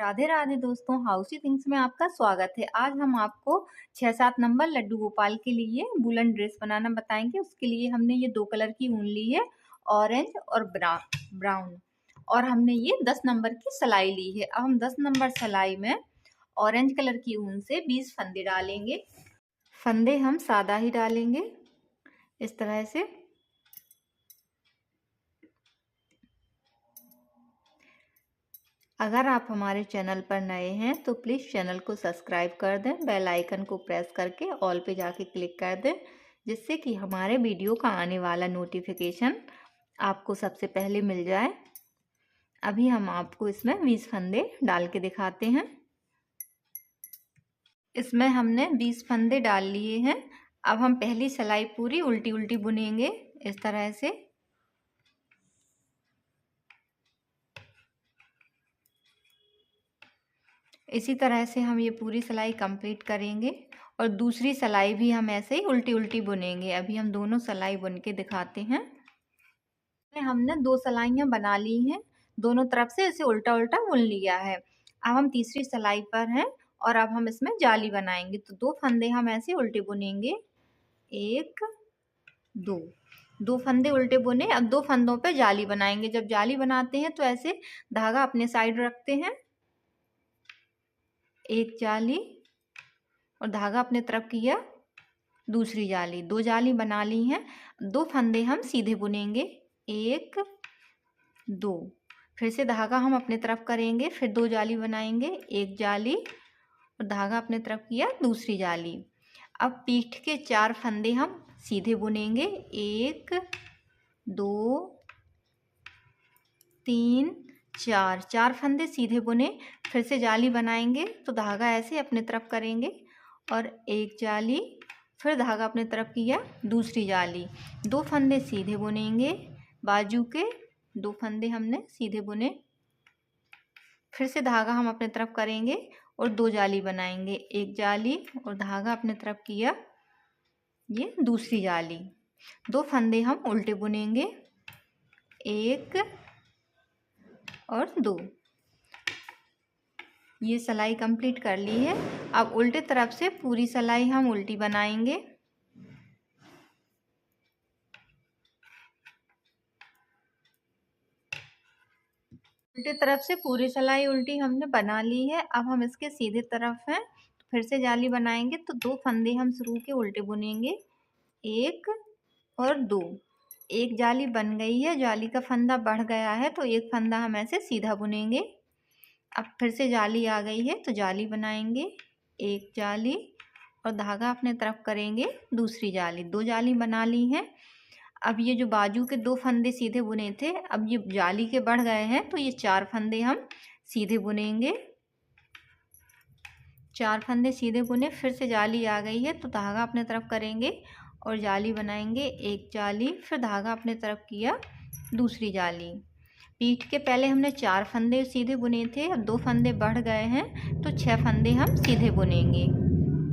राधे राधे दोस्तों, हाउसी थिंग्स में आपका स्वागत है। आज हम आपको 6-7 नंबर लड्डू गोपाल के लिए वुलन ड्रेस बनाना बताएंगे। उसके लिए हमने ये 2 कलर की ऊन ली है, ऑरेंज और ब्राउन, और हमने ये 10 नंबर की सिलाई ली है। अब हम 10 नंबर सिलाई में ऑरेंज कलर की ऊन से 20 फंदे डालेंगे। फंदे हम सादा ही डालेंगे, इस तरह से। अगर आप हमारे चैनल पर नए हैं तो प्लीज़ चैनल को सब्सक्राइब कर दें, बेल आइकन को प्रेस करके ऑल पे जाके क्लिक कर दें, जिससे कि हमारे वीडियो का आने वाला नोटिफिकेशन आपको सबसे पहले मिल जाए। अभी हम आपको इसमें 20 फंदे डाल के दिखाते हैं। इसमें हमने 20 फंदे डाल लिए हैं। अब हम पहली सिलाई पूरी उल्टी उल्टी बुनेंगे, इस तरह से। इसी तरह से हम ये पूरी सिलाई कंप्लीट करेंगे और दूसरी सिलाई भी हम ऐसे ही उल्टी उल्टी बुनेंगे। अभी हम दोनों सिलाई बुन के दिखाते हैं। हमने 2 सिलाइयाँ बना ली हैं, दोनों तरफ से इसे उल्टा उल्टा बुन लिया है। अब हम तीसरी सिलाई पर हैं और अब हम इसमें जाली बनाएंगे। तो 2 फंदे हम ऐसे उल्टे बुनेंगे, 1 2 फंदे उल्टे बुने। अब 2 फंदों पे जाली बनाएंगे। जब जाली बनाते हैं तो ऐसे धागा अपने साइड रखते हैं, एक जाली, और धागा अपने तरफ किया, दूसरी जाली। 2 जाली बना ली हैं। 2 फंदे हम सीधे बुनेंगे, 1 2। फिर से धागा हम अपने तरफ करेंगे, फिर 2 जाली बनाएंगे, एक जाली और धागा अपने तरफ किया, दूसरी जाली। अब पीठ के 4 फंदे हम सीधे बुनेंगे, 1 2 3 4। 4 फंदे सीधे बुने। फिर से जाली बनाएंगे तो धागा ऐसे अपने तरफ करेंगे और एक जाली, फिर धागा अपने तरफ किया, दूसरी जाली। 2 फंदे सीधे बुनेंगे, बाजू के 2 फंदे हमने सीधे बुने। फिर से धागा हम अपने तरफ करेंगे और 2 जाली बनाएंगे, एक जाली और धागा अपने तरफ किया, ये दूसरी जाली। 2 फंदे हम उल्टे बुनेंगे, 1 और 2। ये सिलाई कंप्लीट कर ली है। अब उल्टे तरफ से पूरी सिलाई हम उल्टी बनाएंगे। उल्टी तरफ से पूरी सिलाई उल्टी हमने बना ली है। अब हम इसके सीधे तरफ हैं तो फिर से जाली बनाएंगे। तो 2 फंदे हम शुरू के उल्टे बुनेंगे, 1 और 2। एक जाली बन गई है, जाली का फंदा बढ़ गया है तो एक फंदा हम ऐसे सीधा बुनेंगे। अब फिर से जाली आ गई है तो जाली बनाएंगे, एक जाली और धागा अपने तरफ करेंगे, दूसरी जाली। 2 जाली बना ली हैं। अब ये जो बाजू के 2 फंदे सीधे बुने थे, अब ये जाली के बढ़ गए हैं तो ये 4 फंदे हम सीधे बुनेंगे। 4 फंदे सीधे बुने, फिर से जाली आ गई है तो धागा अपने तरफ करेंगे और जाली बनाएंगे, एक जाली, फिर धागा अपने तरफ किया, दूसरी जाली। पीठ के पहले हमने 4 फंदे सीधे बुने थे, अब 2 फंदे बढ़ गए हैं तो 6 फंदे हम सीधे बुनेंगे,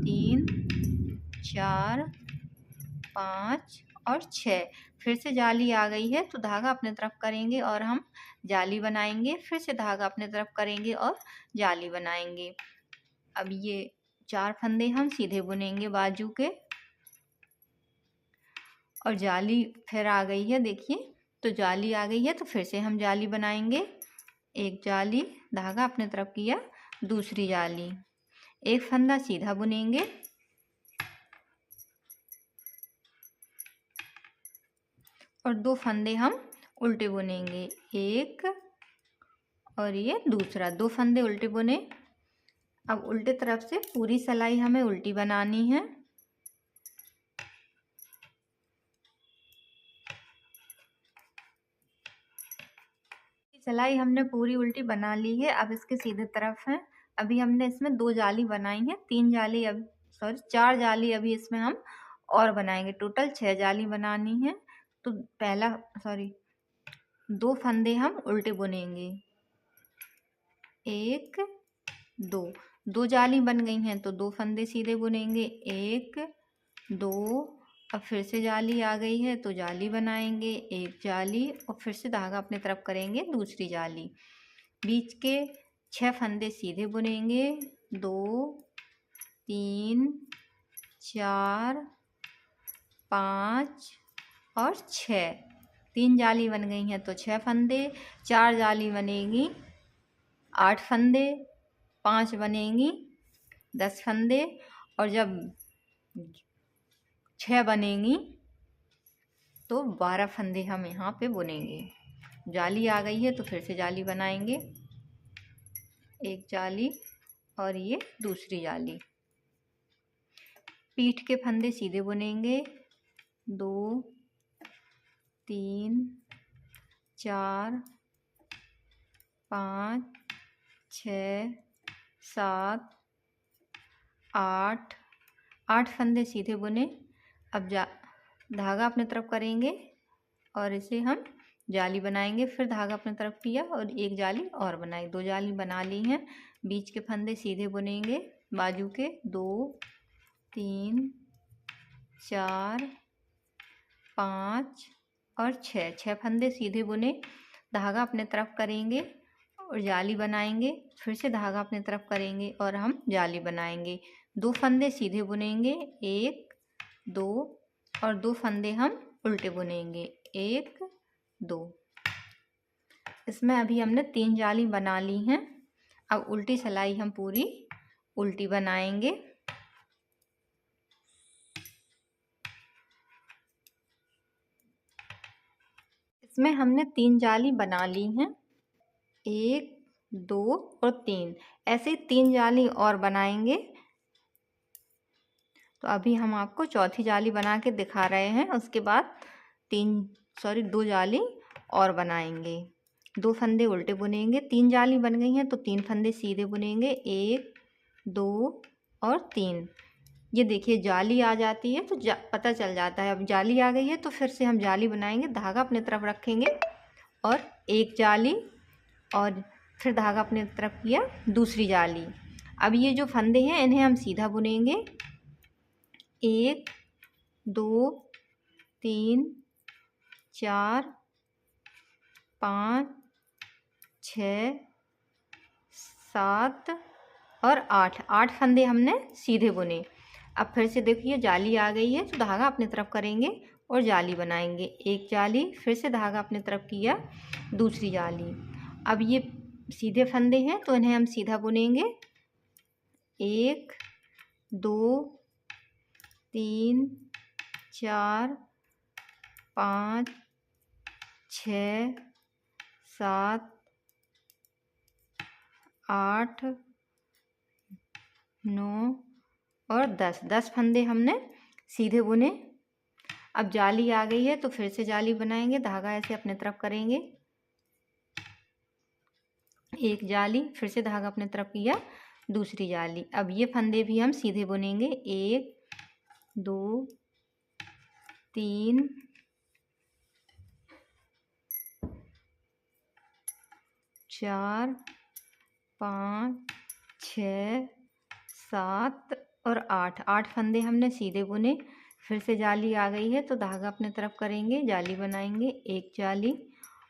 3 4 5 और 6। फिर से जाली आ गई है तो धागा अपने तरफ करेंगे और हम जाली बनाएंगे, फिर से धागा अपने तरफ करेंगे और जाली बनाएंगे। अब ये 4 फंदे हम सीधे बुनेंगे बाजू के, और जाली फिर आ गई है, देखिए। तो जाली आ गई है तो फिर से हम जाली बनाएंगे, एक जाली, धागा अपने तरफ किया, दूसरी जाली। एक फंदा सीधा बुनेंगे और 2 फंदे हम उल्टे बुनेंगे, एक और ये दूसरा। 2 फंदे उल्टे बुने। अब उल्टे तरफ से पूरी सिलाई हमें उल्टी बनानी है। सिलाई हमने पूरी उल्टी बना ली है। अब इसके सीधे तरफ है। अभी हमने इसमें 2 जाली बनाई है, 3 जाली, अब 4 जाली अभी इसमें हम और बनाएंगे। टोटल 6 जाली बनानी है। तो 2 फंदे हम उल्टे बुनेंगे, 1 2। 2 जाली बन गई हैं तो 2 फंदे सीधे बुनेंगे, 1 2। अब फिर से जाली आ गई है तो जाली बनाएंगे, एक जाली और फिर से धागा अपने तरफ करेंगे, दूसरी जाली। बीच के 6 फंदे सीधे बुनेंगे, 2 3 4 5 और 6। 3 जाली बन गई हैं तो 6 फंदे, 4 जाली बनेगी 8 फंदे, 5 बनेंगी 10 फंदे, और जब 6 बनेंगी तो 12 फंदे हम यहाँ पे बुनेंगे। जाली आ गई है तो फिर से जाली बनाएंगे, एक जाली और ये दूसरी जाली। पीठ के फंदे सीधे बुनेंगे, 2 3 4 5 6 7 8 8 फंदे सीधे बुने। अब धागा अपने तरफ करेंगे और इसे हम जाली बनाएंगे, फिर धागा अपने तरफ किया और एक जाली और बनाई, 2 जाली बना ली हैं। बीच के फंदे सीधे बुनेंगे, बाजू के 2 3 4 5 और 6 फंदे सीधे बुने। धागा अपने तरफ करेंगे और जाली बनाएंगे, फिर से धागा अपने तरफ करेंगे और हम जाली बनाएंगे। 2 फंदे सीधे बुनेंगे, 1 2 और 2 फंदे हम उल्टे बुनेंगे, 1 2। इसमें अभी हमने 3 जाली बना ली हैं। अब उल्टी सिलाई हम पूरी उल्टी बनाएंगे। इसमें हमने 3 जाली बना ली हैं, 1 2 और 3। ऐसे 3 जाली और बनाएंगे। तो अभी हम आपको चौथी जाली बना के दिखा रहे हैं, उसके बाद 2 जाली और बनाएंगे। 2 फंदे उल्टे बुनेंगे, 3 जाली बन गई हैं तो 3 फंदे सीधे बुनेंगे, 1 2 और 3। ये देखिए जाली आ जाती है तो पता चल जाता है। अब जाली आ गई है तो फिर से हम जाली बनाएंगे, धागा अपने तरफ रखेंगे और एक जाली और फिर धागा अपने तरफ किया, दूसरी जाली। अब ये जो फंदे हैं इन्हें हम सीधा बुनेंगे, 1 2 3 4 5 6 7 और 8 फंदे हमने सीधे बुने। अब फिर से देखिए जाली आ गई है तो धागा अपने तरफ करेंगे और जाली बनाएंगे, एक जाली, फिर से धागा अपने तरफ किया, दूसरी जाली। अब ये सीधे फंदे हैं तो इन्हें हम सीधा बुनेंगे, 1 2 3 4 5 6 7 8 9 और 10 फंदे हमने सीधे बुने। अब जाली आ गई है तो फिर से जाली बनाएंगे, धागा ऐसे अपने तरफ करेंगे, एक जाली, फिर से धागा अपने तरफ किया, दूसरी जाली। अब ये फंदे भी हम सीधे बुनेंगे, 1 2 3 4 5 6 7 और 8 फंदे हमने सीधे बुने। फिर से जाली आ गई है तो धागा अपने तरफ करेंगे, जाली बनाएंगे, एक जाली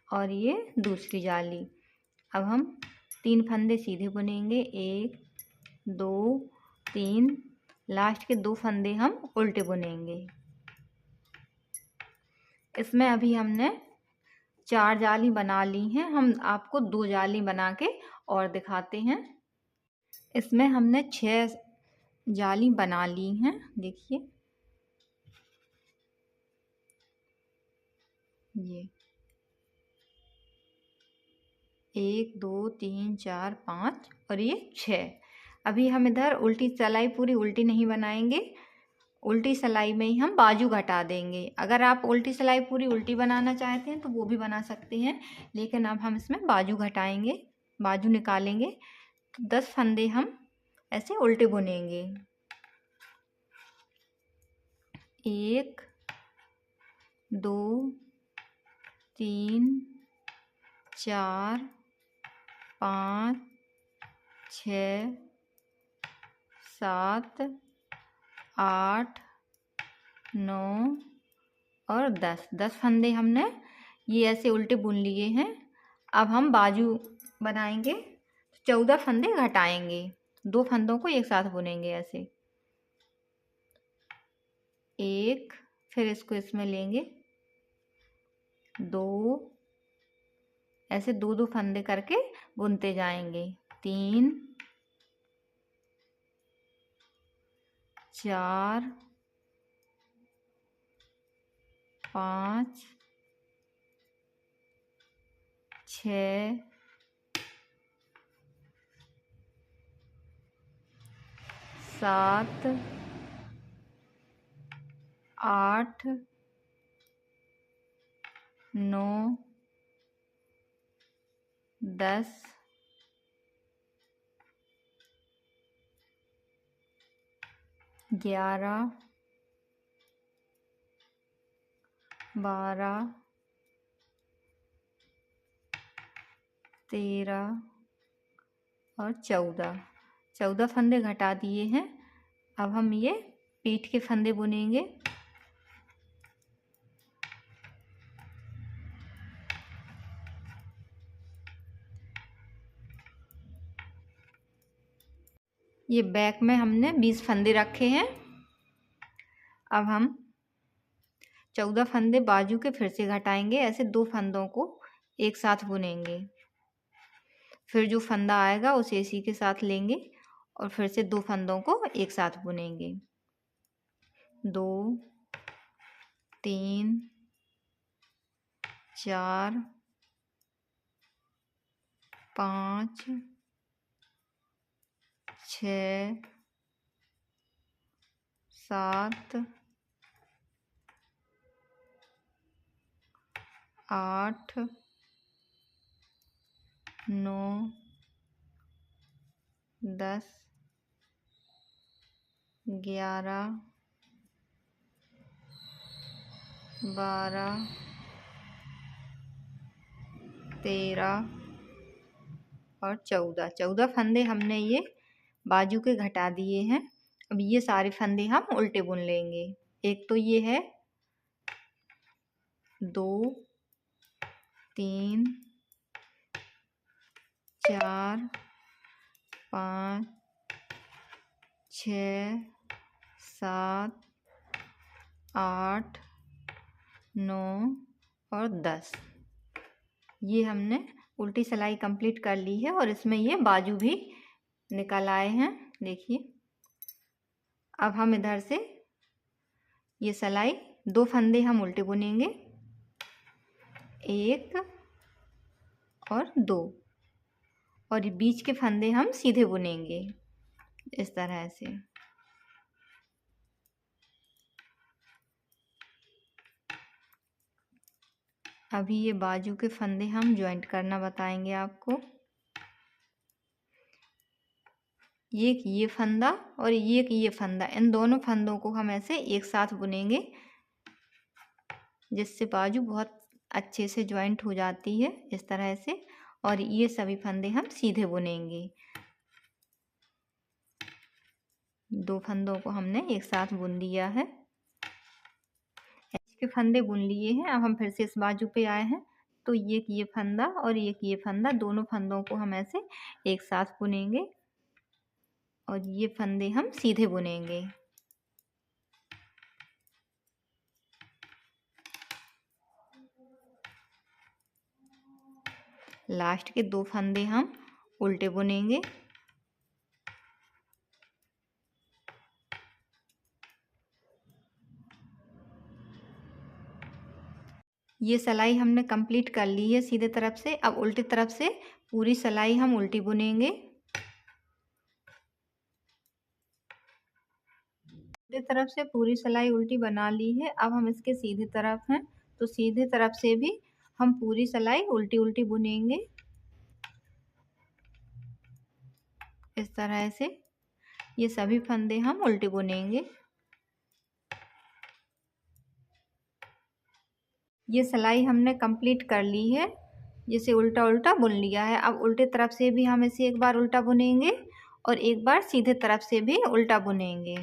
और ये दूसरी जाली। अब हम 3 फंदे सीधे बुनेंगे, 1 2 3, लास्ट के 2 फंदे हम उल्टे बुनेंगे। इसमें अभी हमने 4 जाली बना ली हैं, हम आपको 2 जाली बना के और दिखाते हैं। इसमें हमने 6 जाली बना ली हैं, देखिए ये 1 2 3 4 5 और ये 6। अभी हम इधर उल्टी सिलाई पूरी उल्टी नहीं बनाएंगे, उल्टी सिलाई में ही हम बाजू घटा देंगे। अगर आप उल्टी सिलाई पूरी उल्टी बनाना चाहते हैं तो वो भी बना सकते हैं, लेकिन अब हम इसमें बाजू घटाएंगे, बाजू निकालेंगे। तो 10 फंदे हम ऐसे उल्टे बुनेंगे, 1 2 3 4 5 6 7 8 9 और 10 फंदे हमने ये ऐसे उल्टे बुन लिए हैं। अब हम बाजू बनाएंगे। 14 फंदे घटाएंगे, 2 फंदों को एक साथ बुनेंगे ऐसे, एक, फिर इसको इसमें लेंगे, 2, ऐसे 2-2 फंदे करके बुनते जाएंगे, 3, 4, 5, 6, 7, 8, 9, 10, 11, 12, 13 और 14 फंदे घटा दिए हैं। अब हम ये पीठ के फंदे बुनेंगे। ये बैक में हमने 20 फंदे रखे हैं। अब हम 14 फंदे बाजू के फिर से घटाएंगे, ऐसे 2 फंदों को एक साथ बुनेंगे, फिर जो फंदा आएगा उसे इसी के साथ लेंगे और फिर से 2 फंदों को एक साथ बुनेंगे, 2, 3, 4, 5, 6, 7, 8, 9, 10, 11, 12, 13 और 14 फंदे हमने ये बाजू के घटा दिए हैं। अब ये सारे फंदे हम उल्टे बुन लेंगे। एक तो ये है, 2, 3, 4, 5, 6, 7, 8, 9 और 10। ये हमने उल्टी सिलाई कंप्लीट कर ली है और इसमें ये बाजू भी निकल आए हैं, देखिए। अब हम इधर से ये सिलाई 2 फंदे हम उल्टे बुनेंगे, 1 और 2, और ये बीच के फंदे हम सीधे बुनेंगे इस तरह से। अभी ये बाजू के फंदे हम ज्वाइंट करना बताएंगे आपको। एक ये फंदा और एक ये फंदा, इन दोनों फंदों को हम ऐसे एक साथ बुनेंगे, जिससे बाजू बहुत अच्छे से ज्वाइंट हो जाती है इस तरह से। और ये सभी फंदे हम सीधे बुनेंगे। 2 फंदों को हमने एक साथ बुन दिया है, इसके फंदे बुन लिए हैं। अब हम फिर से इस बाजू पे आए हैं, तो एक ये फंदा और एक ये फंदा, दोनों फंदों को हम ऐसे एक साथ बुनेंगे और ये फंदे हम सीधे बुनेंगे। लास्ट के 2 फंदे हम उल्टे बुनेंगे। ये सिलाई हमने कंप्लीट कर ली है सीधे तरफ से। अब उल्टी तरफ से पूरी सिलाई हम उल्टी बुनेंगे। सीधे तरफ से पूरी सिलाई उल्टी बना ली है। अब हम इसके सीधे तरफ हैं, तो सीधे तरफ से भी हम पूरी सिलाई उल्टी उल्टी बुनेंगे इस तरह से। ये सभी फंदे हम उल्टे बुनेंगे। ये सिलाई हमने कंप्लीट कर ली है, जिसे उल्टा उल्टा बुन लिया है। अब उल्टे तरफ से भी हम इसे एक बार उल्टा बुनेंगे और एक बार सीधे तरफ से भी उल्टा बुनेंगे।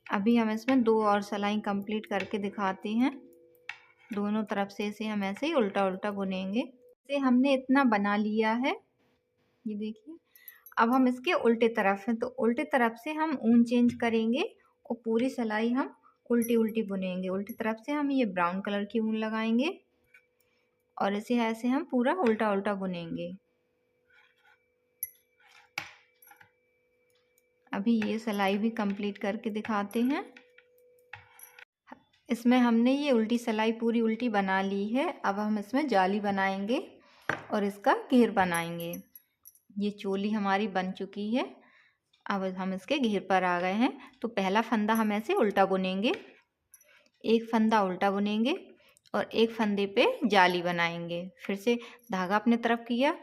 अभी हम इसमें 2 और सिलाई कंप्लीट करके दिखाते हैं। दोनों तरफ से इसे हम ऐसे ही उल्टा उल्टा बुनेंगे। इसे हमने इतना बना लिया है, ये देखिए। अब हम इसके उल्टे तरफ हैं, तो उल्टे तरफ से हम ऊन चेंज करेंगे और पूरी सिलाई हम उल्टी उल्टी बुनेंगे। उल्टी तरफ से हम ये ब्राउन कलर की ऊन लगाएंगे और इसे ऐसे हम पूरा उल्टा उल्टा बुनेंगे। अभी ये सिलाई भी कंप्लीट करके दिखाते हैं। इसमें हमने ये उल्टी सिलाई पूरी उल्टी बना ली है। अब हम इसमें जाली बनाएंगे और इसका घेर बनाएंगे। ये चोली हमारी बन चुकी है। अब हम इसके घेर पर आ गए हैं। तो पहला फंदा हम ऐसे उल्टा बुनेंगे, एक फंदा उल्टा बुनेंगे और एक फंदे पे जाली बनाएंगे। फिर से धागा अपने तरफ किया,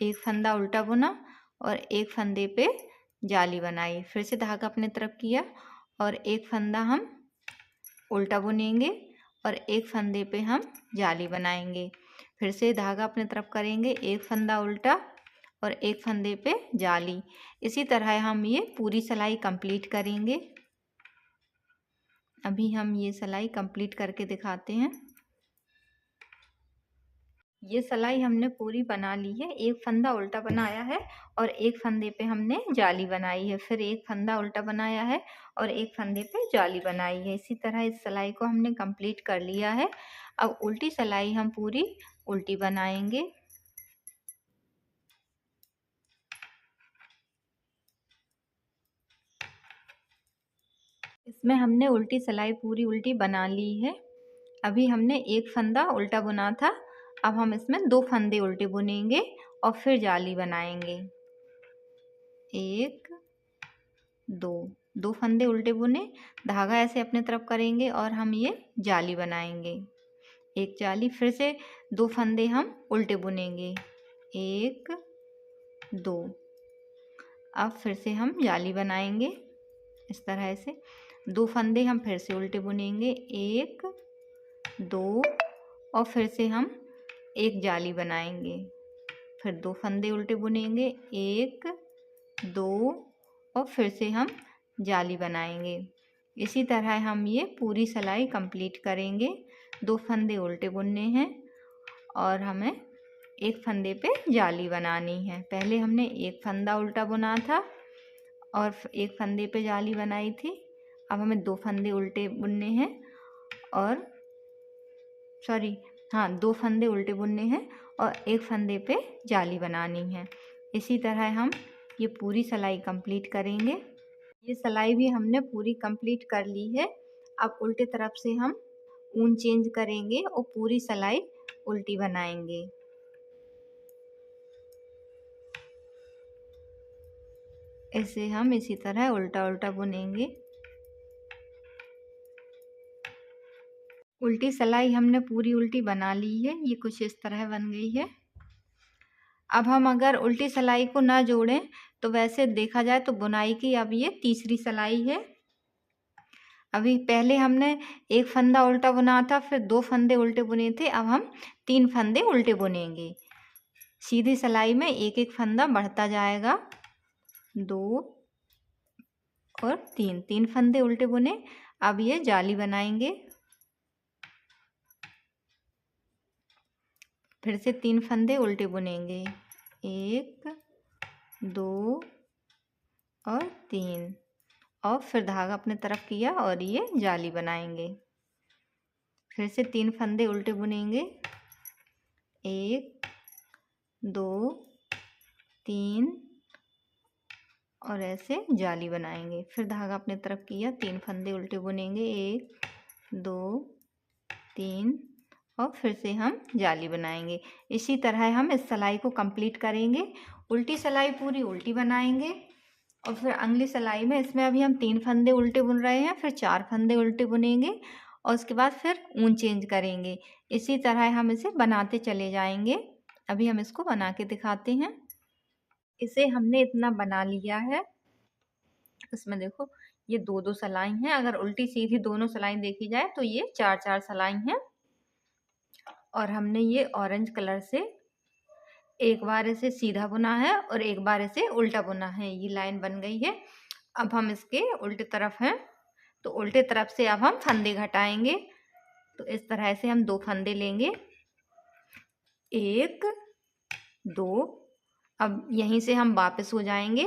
एक फंदा उल्टा बुना और एक फंदे पे जाली बनाई। फिर से धागा अपने तरफ किया और एक फंदा हम उल्टा बुनेंगे और एक फंदे पे हम जाली बनाएंगे। फिर से धागा अपने तरफ करेंगे, एक फंदा उल्टा और एक फंदे पे जाली। इसी तरह हम ये पूरी सिलाई कंप्लीट करेंगे। अभी हम ये सिलाई कंप्लीट करके दिखाते हैं। ये सिलाई हमने पूरी बना ली है। एक फंदा उल्टा बनाया है और एक फंदे पे हमने जाली बनाई है। फिर एक फंदा उल्टा बनाया है और एक फंदे पे जाली बनाई है। इसी तरह इस सिलाई को हमने कंप्लीट कर लिया है। अब उल्टी सिलाई हम पूरी उल्टी बनाएंगे। इसमें हमने उल्टी सिलाई पूरी उल्टी बना ली है। अभी हमने एक फंदा उल्टा बुना था, अब हम इसमें दो फंदे उल्टे बुनेंगे और फिर जाली बनाएंगे। एक दो फंदे उल्टे बुने, धागा ऐसे अपने तरफ करेंगे और हम ये जाली बनाएंगे। एक जाली, फिर से दो फंदे हम उल्टे बुनेंगे, एक दो। अब फिर से हम जाली बनाएंगे। इस तरह से दो फंदे हम फिर से उल्टे बुनेंगे, एक दो और फिर से हम एक जाली बनाएंगे। फिर दो फंदे उल्टे बुनेंगे, एक दो और फिर से हम जाली बनाएंगे। इसी तरह हम ये पूरी सिलाई कंप्लीट करेंगे। दो फंदे उल्टे बुनने हैं और हमें एक फंदे पे जाली बनानी है। पहले हमने एक फंदा उल्टा बुना था और एक फंदे पे जाली बनाई थी। अब हमें दो फंदे उल्टे बुनने हैं और दो फंदे उल्टे बुनने हैं और एक फंदे पे जाली बनानी है। इसी तरह हम ये पूरी सिलाई कंप्लीट करेंगे। ये सिलाई भी हमने पूरी कंप्लीट कर ली है। अब उल्टे तरफ से हम ऊन चेंज करेंगे और पूरी सिलाई उल्टी बनाएंगे। ऐसे हम इसी तरह उल्टा उल्टा बुनेंगे। उल्टी सिलाई हमने पूरी उल्टी बना ली है। ये कुछ इस तरह बन गई है। अब हम अगर उल्टी सिलाई को ना जोड़ें तो वैसे देखा जाए तो बुनाई की अब ये तीसरी सिलाई है। अभी पहले हमने एक फंदा उल्टा बुना था, फिर दो फंदे उल्टे बुने थे। अब हम तीन फंदे उल्टे बुनेंगे। सीधी सिलाई में एक एक फंदा बढ़ता जाएगा, दो और तीन फंदे उल्टे बुने। अब ये जाली बनाएंगे। फिर से तीन फंदे उल्टे बुनेंगे, एक दो और तीन, और फिर धागा अपने तरफ किया और ये जाली बनाएंगे। फिर से तीन फंदे उल्टे बुनेंगे, एक दो तीन और ऐसे जाली बनाएंगे। फिर धागा अपने तरफ किया, तीन फंदे उल्टे बुनेंगे, एक दो तीन और फिर से हम जाली बनाएंगे। इसी तरह हम इस सिलाई को कंप्लीट करेंगे। उल्टी सिलाई पूरी उल्टी बनाएंगे और फिर अगली सिलाई में इसमें अभी हम तीन फंदे उल्टे बुन रहे हैं, फिर चार फंदे उल्टे बुनेंगे और उसके बाद फिर ऊन चेंज करेंगे। इसी तरह हम इसे बनाते चले जाएंगे। अभी हम इसको बना के दिखाते हैं। इसे हमने इतना बना लिया है। इसमें देखो ये दो दो सिलाई हैं। अगर उल्टी सीधी दोनों सिलाई देखी जाए तो ये चार चार सिलाई हैं। और हमने ये ऑरेंज कलर से एक बार इसे सीधा बुना है और एक बार इसे उल्टा बुना है। ये लाइन बन गई है। अब हम इसके उल्टे तरफ हैं, तो उल्टे तरफ से अब हम फंदे घटाएंगे। तो इस तरह से हम दो फंदे लेंगे, एक दो। अब यहीं से हम वापस हो जाएंगे,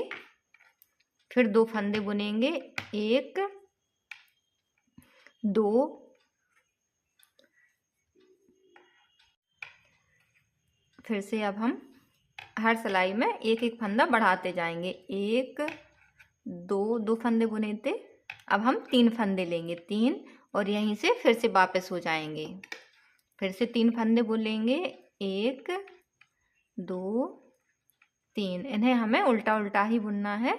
फिर 2 फंदे बुनेंगे, 1 2 फिर से अब हम हर सिलाई में एक एक फंदा बढ़ाते जाएंगे। 1 2 फंदे बुने थे, अब हम 3 फंदे लेंगे, 3, और यहीं से फिर से वापस हो जाएंगे, फिर से 3 फंदे बुनेंगे, 1 2 3। इन्हें हमें उल्टा उल्टा ही बुनना है।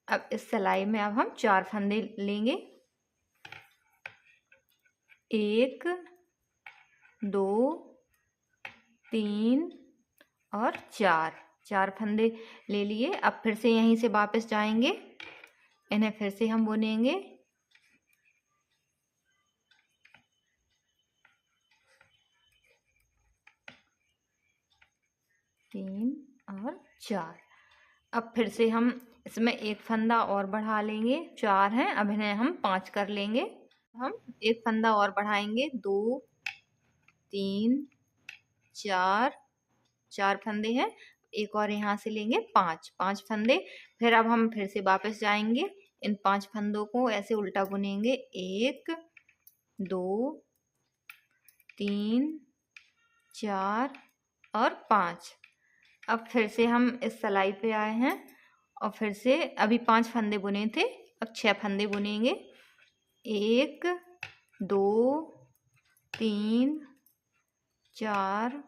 अब इस सिलाई में अब हम 4 फंदे लेंगे, 1 2 3 और 4 फंदे ले लिए। अब फिर से यहीं से वापस जाएंगे, इन्हें फिर से हम बुनेंगे, 3 और 4। अब फिर से हम इसमें एक फंदा और बढ़ा लेंगे, 4 हैं, अब इन्हें हम 5 कर लेंगे। हम एक फंदा और बढ़ाएंगे, 2 3 4 फंदे हैं, एक और यहाँ से लेंगे, 5 फंदे। फिर अब हम फिर से वापस जाएंगे, इन 5 फंदों को ऐसे उल्टा बुनेंगे, 1 2 3 4 और 5। अब फिर से हम इस सिलाई पे आए हैं और फिर से अभी 5 फंदे बुने थे, अब 6 फंदे बुनेंगे, 1 2 3 4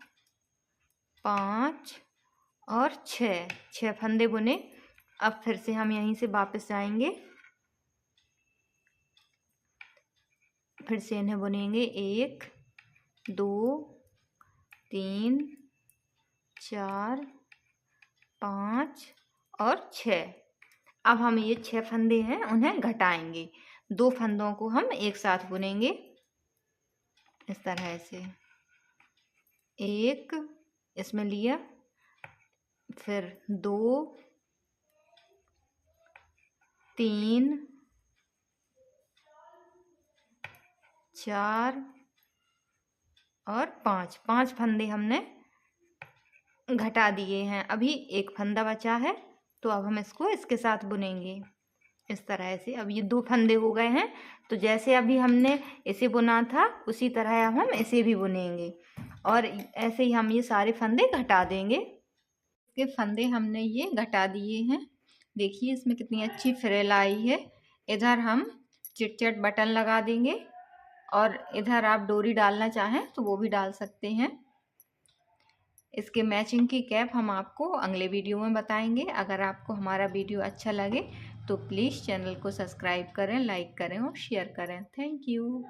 5 और 6 फंदे बुने। अब फिर से हम यहीं से वापस जाएंगे, फिर से इन्हें बुनेंगे, 1 2 3 4 5 और 6। अब हम ये 6 फंदे हैं उन्हें घटाएंगे, 2 फंदों को हम एक साथ बुनेंगे इस तरह से, 1 इसमें लिया, फिर 2 3 4 और 5 फंदे हमने घटा दिए हैं। अभी एक फंदा बचा है, तो अब हम इसको इसके साथ बुनेंगे इस तरह से। अब ये 2 फंदे हो गए हैं, तो जैसे अभी हमने इसे बुना था उसी तरह अब हम इसे भी बुनेंगे और ऐसे ही हम ये सारे फंदे घटा देंगे। इसके फंदे हमने ये घटा दिए हैं, देखिए इसमें कितनी अच्छी फ्रिल आई है। इधर हम चिट-चट बटन लगा देंगे और इधर आप डोरी डालना चाहें तो वो भी डाल सकते हैं। इसके मैचिंग की कैप हम आपको अगले वीडियो में बताएंगे। अगर आपको हमारा वीडियो अच्छा लगे तो प्लीज़ चैनल को सब्सक्राइब करें, लाइक करें और शेयर करें। Thank you.